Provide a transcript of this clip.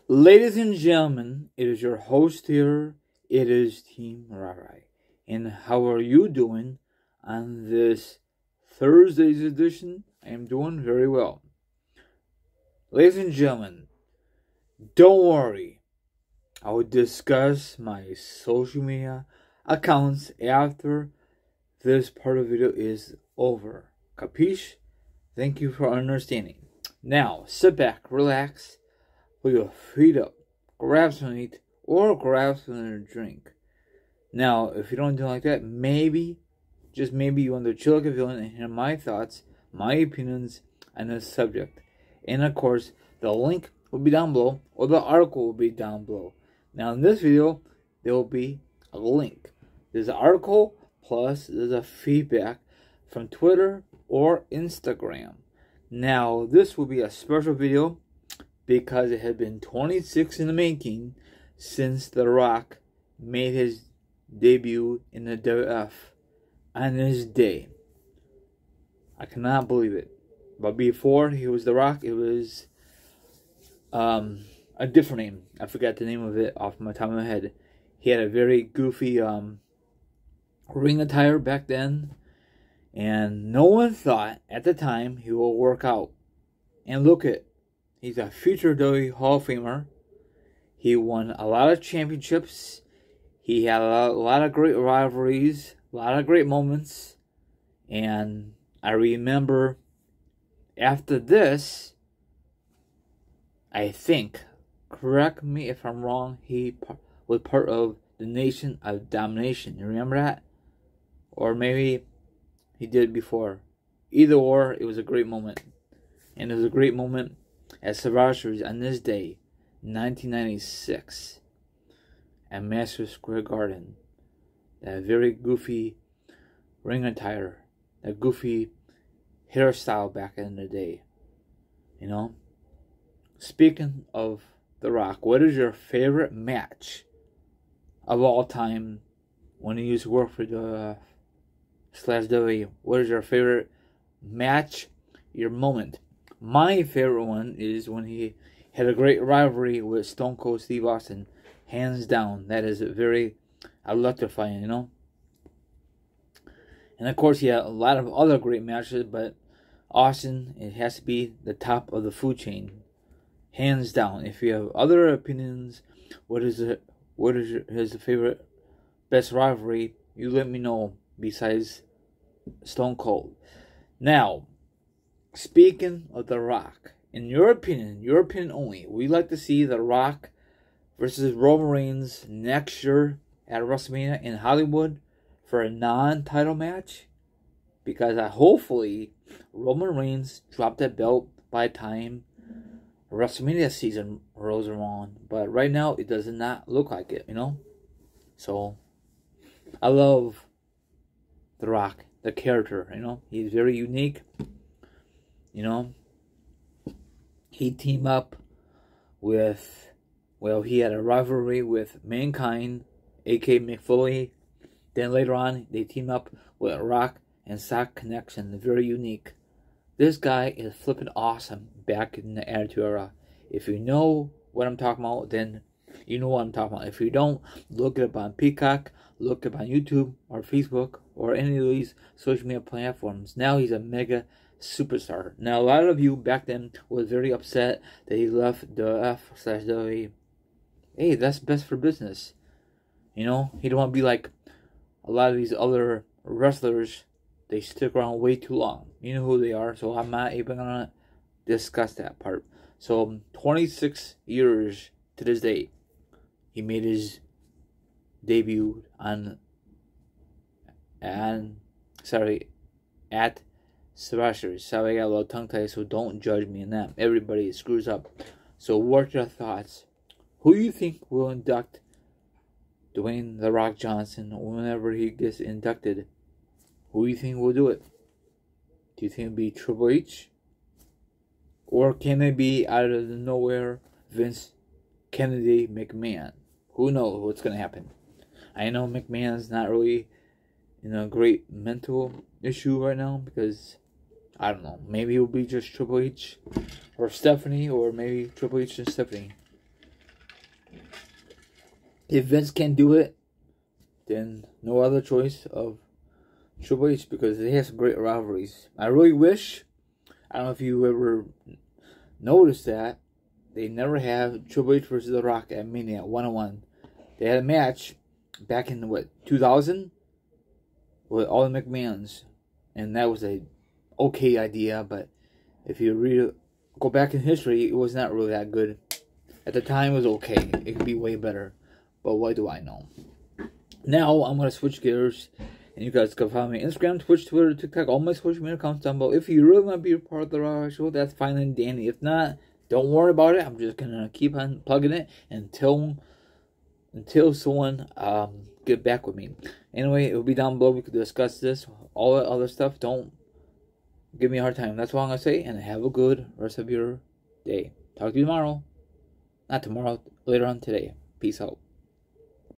Ladies and gentlemen, it is your host here. It is Team Rarai. And how are you doing on this Thursday's edition? I am doing very well. Ladies and gentlemen, don't worry. I will discuss my social media accounts after this part of the video is over. Capiche? Thank you for understanding. Now, sit back, relax, put your feet up, grab something to eat, or grab something to drink. Now, if you don't do like that, maybe, just maybe you want to chill like a villain and hear my thoughts, my opinions on this subject. And of course, the link will be down below, or the article will be down below. Now, in this video, there will be a link. There's an article, plus there's a feedback from Twitter or Instagram. Now, this will be a special video because it had been 26 in the making since The Rock made his debut in the WWF on this day. I cannot believe it. But before he was The Rock, it was a different name. I forgot the name of it off my top of my head. He had a very goofy ring attire back then. And no one thought at the time he will work out. And look at, he's a future WWE Hall of Famer. He won a lot of championships. He had a lot of great rivalries, a lot of great moments. And I remember after this, I think, correct me if I'm wrong, he was part of the Nation of Domination. You remember that? Or maybe he did before. Either or, it was a great moment. And it was a great moment at Survivor Series on this day, 1996, at Madison Square Garden. That very goofy ring attire, that goofy hairstyle back in the day. You know? Speaking of The Rock, what is your favorite match of all time when you used to work for the /WWE? What is your favorite match, your moment? My favorite one is when he had a great rivalry with Stone Cold Steve Austin. Hands down. That is very electrifying, you know? And of course, he had a lot of other great matches, but Austin, it has to be the top of the food chain. Hands down. If you have other opinions, what is his favorite, best rivalry, you let me know besides Stone Cold. Now, speaking of The Rock, in your opinion only, we like to see The Rock versus Roman Reigns next year at WrestleMania in Hollywood for a non-title match, because hopefully Roman Reigns dropped that belt by the time WrestleMania season rolls around. But right now, it does not look like it, you know? So, I love The Rock, the character, you know? He's very unique, you know? He teamed up with, well, he had a rivalry with Mankind, a.k.a. Mick Foley. Then later on, they team up with Rock and Sock Connection. Very unique. This guy is flipping awesome back in the Attitude Era. If you know what I'm talking about, then you know what I'm talking about. If you don't, look it up on Peacock, look it up on YouTube or Facebook or any of these social media platforms. Now he's a mega superstar. Now, a lot of you back then was very upset that he left the F/WWE. Hey, that's best for business. You know, he don't want to be like a lot of these other wrestlers. They stick around way too long. You know who they are, so I'm not even going to discuss that part. So, 26 years to this day, he made his debut at Survivor Series. Sorry, I got a little tongue-tied, so don't judge me in that. Everybody screws up. So, what's your thoughts? Who do you think will induct Dwayne The Rock Johnson whenever he gets inducted? Who do you think will do it? Do you think it'll be Triple H? Or can it be out of nowhere Vince Kennedy McMahon? Who knows what's going to happen? I know McMahon's not really in a great mental issue right now because, I don't know, maybe it'll be just Triple H or Stephanie, or maybe Triple H and Stephanie. If Vince can't do it, then no other choice of Triple H, because they have some great rivalries. I really wish, I don't know if you ever noticed that, they never have Triple H versus The Rock at Mania 1-on-1. They had a match back in, 2000? With all the McMahons. And that was a okay idea, but if you go back in history, it was not really that good. At the time, it was okay. It could be way better. But what do I know? Now, I'm going to switch gears. And you guys can follow me on Instagram, Twitch, Twitter, TikTok, all my social media accounts down below. If you really want to be a part of the Raw Show, that's fine and dandy. If not, don't worry about it. I'm just going to keep on plugging it until someone get back with me. Anyway, it will be down below. We could discuss this. All that other stuff, don't give me a hard time. That's all I'm going to say. And have a good rest of your day. Talk to you tomorrow. Not tomorrow. Later on today. Peace out.